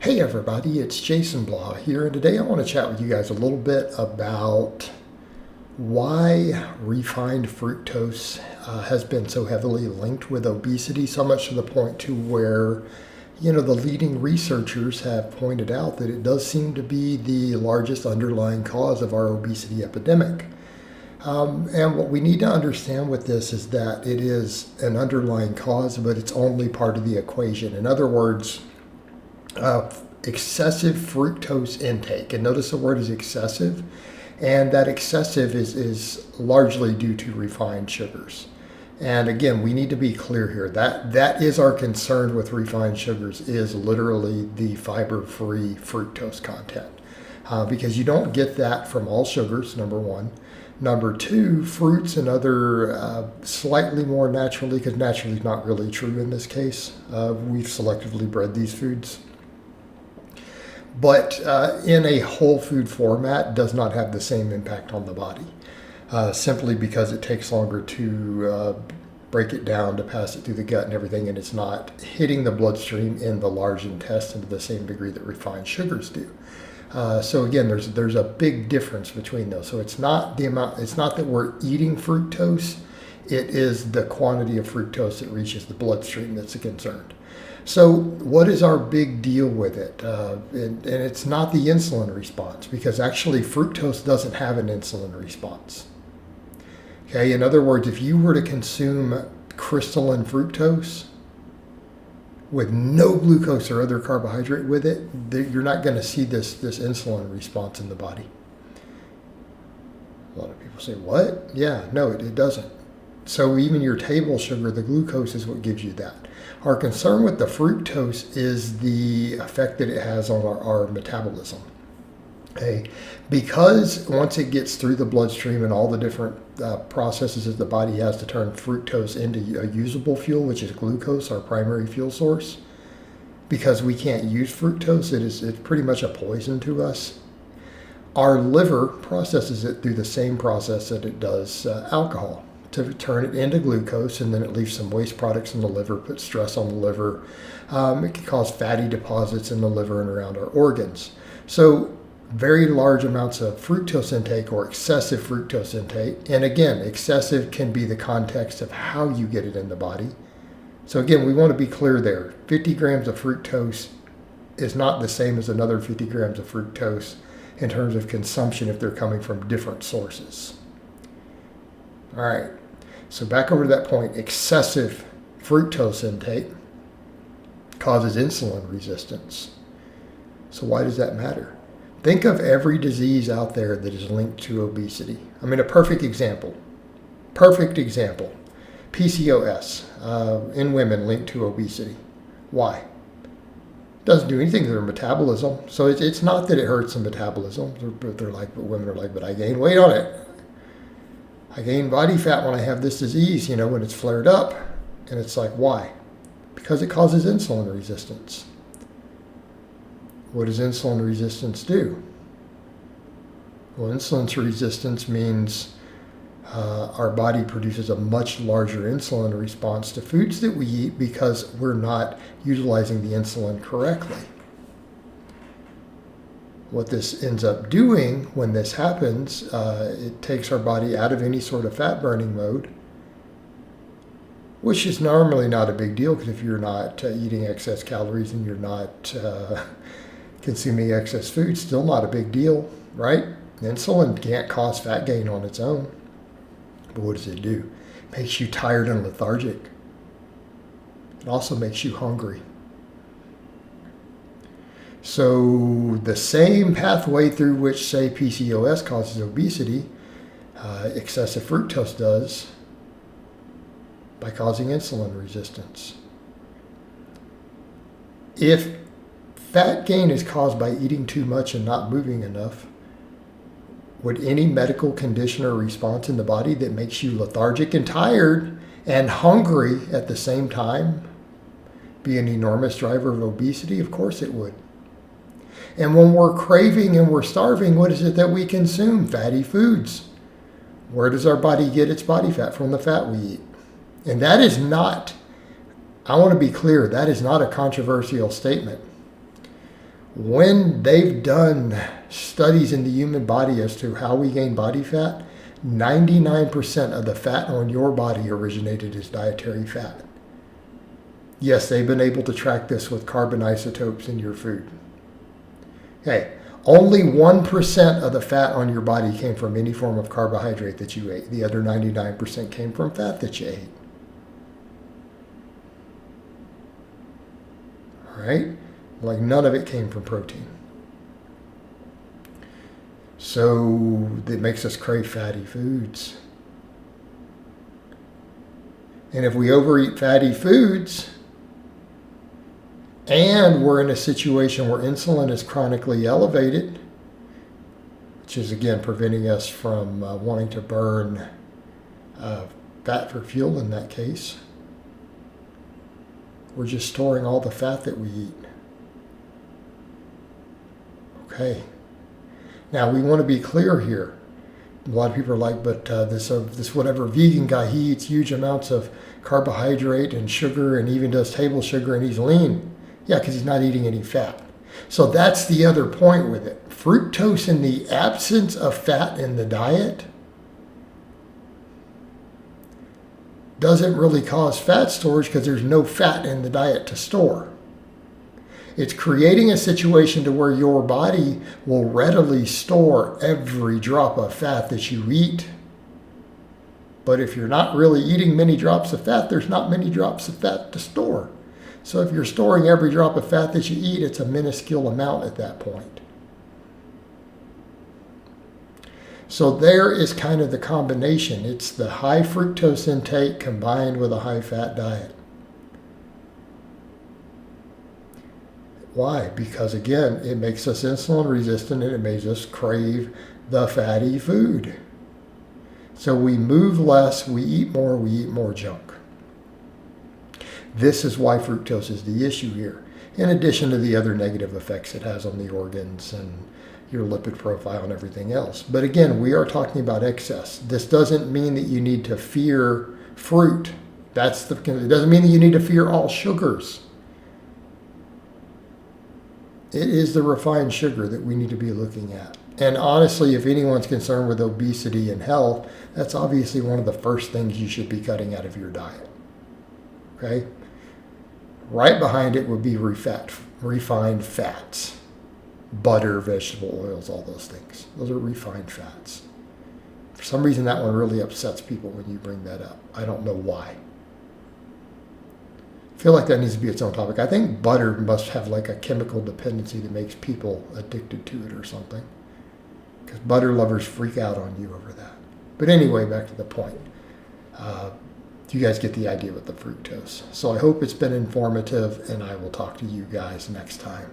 Hey everybody, it's Jason Blaha here, and today I want to chat with you guys a little bit about why refined fructose has been so heavily linked with obesity, so much to the point to where, the leading researchers have pointed out that it does seem to be the largest underlying cause of our obesity epidemic. And what we need to understand with this is that it is an underlying cause, but it's only part of the equation. In other words, excessive fructose intake, and notice the word is excessive, and that excessive is largely due to refined sugars. And again, we need to be clear here that is our concern with refined sugars, is literally the fiber-free fructose content, because you don't get that from all sugars, number one. Number two, fruits and other slightly more naturally, because naturally is not really true in this case. We've selectively bred these foods. But in a whole food format does not have the same impact on the body, simply because it takes longer to break it down, to pass it through the gut and everything, and it's not hitting the bloodstream in the large intestine to the same degree that refined sugars do. So again, there's a big difference between those. So it's not the amount, it's not that we're eating fructose, it is the quantity of fructose that reaches the bloodstream that's a concern. So what is our big deal with it? And it's not the insulin response, because actually fructose doesn't have an insulin response. Okay, in other words, if you were to consume crystalline fructose with no glucose or other carbohydrate with it, you're not going to see this insulin response in the body. A lot of people say, what? Yeah, no, it doesn't. So even your table sugar, the glucose, is what gives you that. Our concern with the fructose is the effect that it has on our metabolism. Okay, because once it gets through the bloodstream and all the different processes that the body has to turn fructose into a usable fuel, which is glucose, our primary fuel source, because we can't use fructose, it's pretty much a poison to us. Our liver processes it through the same process that it does alcohol, to turn it into glucose, and then it leaves some waste products in the liver, puts stress on the liver. It can cause fatty deposits in the liver and around our organs. So very large amounts of fructose intake or excessive fructose intake, and again, excessive can be the context of how you get it in the body. So again, we want to be clear there. 50 grams of fructose is not the same as another 50 grams of fructose in terms of consumption if they're coming from different sources. All right, so back over to that point, excessive fructose intake causes insulin resistance. So why does that matter? Think of every disease out there that is linked to obesity. I mean, a perfect example, PCOS in women linked to obesity. Why? It doesn't do anything to their metabolism. So it's not that it hurts the metabolism. Women are like, but I gain weight on it. I gain body fat when I have this disease, when it's flared up. And it's like, why? Because it causes insulin resistance. What does insulin resistance do? Well, insulin resistance means our body produces a much larger insulin response to foods that we eat because we're not utilizing the insulin correctly. What this ends up doing when this happens, it takes our body out of any sort of fat burning mode, which is normally not a big deal, because if you're not eating excess calories and you're not consuming excess food, still not a big deal, right? Insulin can't cause fat gain on its own. But what does it do? It makes you tired and lethargic. It also makes you hungry. So the same pathway through which, say, PCOS causes obesity, excessive fructose does by causing insulin resistance. If fat gain is caused by eating too much and not moving enough, would any medical condition or response in the body that makes you lethargic and tired and hungry at the same time be an enormous driver of obesity? Of course it would. And when we're craving and we're starving, what is it that we consume? Fatty foods. Where does our body get its body fat? From the fat we eat. And that is not, I want to be clear, that is not a controversial statement. When they've done studies in the human body as to how we gain body fat, 99% of the fat on your body originated as dietary fat. Yes, they've been able to track this with carbon isotopes in your food. Okay, only 1% of the fat on your body came from any form of carbohydrate that you ate. The other 99% came from fat that you ate. All right? Like none of it came from protein. So that makes us crave fatty foods. And if we overeat fatty foods, and we're in a situation where insulin is chronically elevated, which is again preventing us from wanting to burn fat for fuel in that case, we're just storing all the fat that we eat. Okay. Now we want to be clear here. A lot of people are like, but this whatever vegan guy, he eats huge amounts of carbohydrate and sugar and even does table sugar and he's lean. Yeah, because he's not eating any fat. So that's the other point with it. Fructose in the absence of fat in the diet doesn't really cause fat storage because there's no fat in the diet to store. It's creating a situation to where your body will readily store every drop of fat that you eat. But if you're not really eating many drops of fat, there's not many drops of fat to store. So if you're storing every drop of fat that you eat, it's a minuscule amount at that point. So there is kind of the combination. It's the high fructose intake combined with a high fat diet. Why? Because again, it makes us insulin resistant and it makes us crave the fatty food. So we move less, we eat more junk. This is why fructose is the issue here, in addition to the other negative effects it has on the organs and your lipid profile and everything else. But again, we are talking about excess. This doesn't mean that you need to fear fruit. It doesn't mean that you need to fear all sugars. It is the refined sugar that we need to be looking at. And honestly, if anyone's concerned with obesity and health, that's obviously one of the first things you should be cutting out of your diet. Okay? Right behind it would be refined fats. Butter, vegetable oils, all those things. Those are refined fats. For some reason, that one really upsets people when you bring that up. I don't know why. I feel like that needs to be its own topic. I think butter must have like a chemical dependency that makes people addicted to it or something. Because butter lovers freak out on you over that. But anyway, back to the point. You guys get the idea with the fructose. So I hope it's been informative, and I will talk to you guys next time.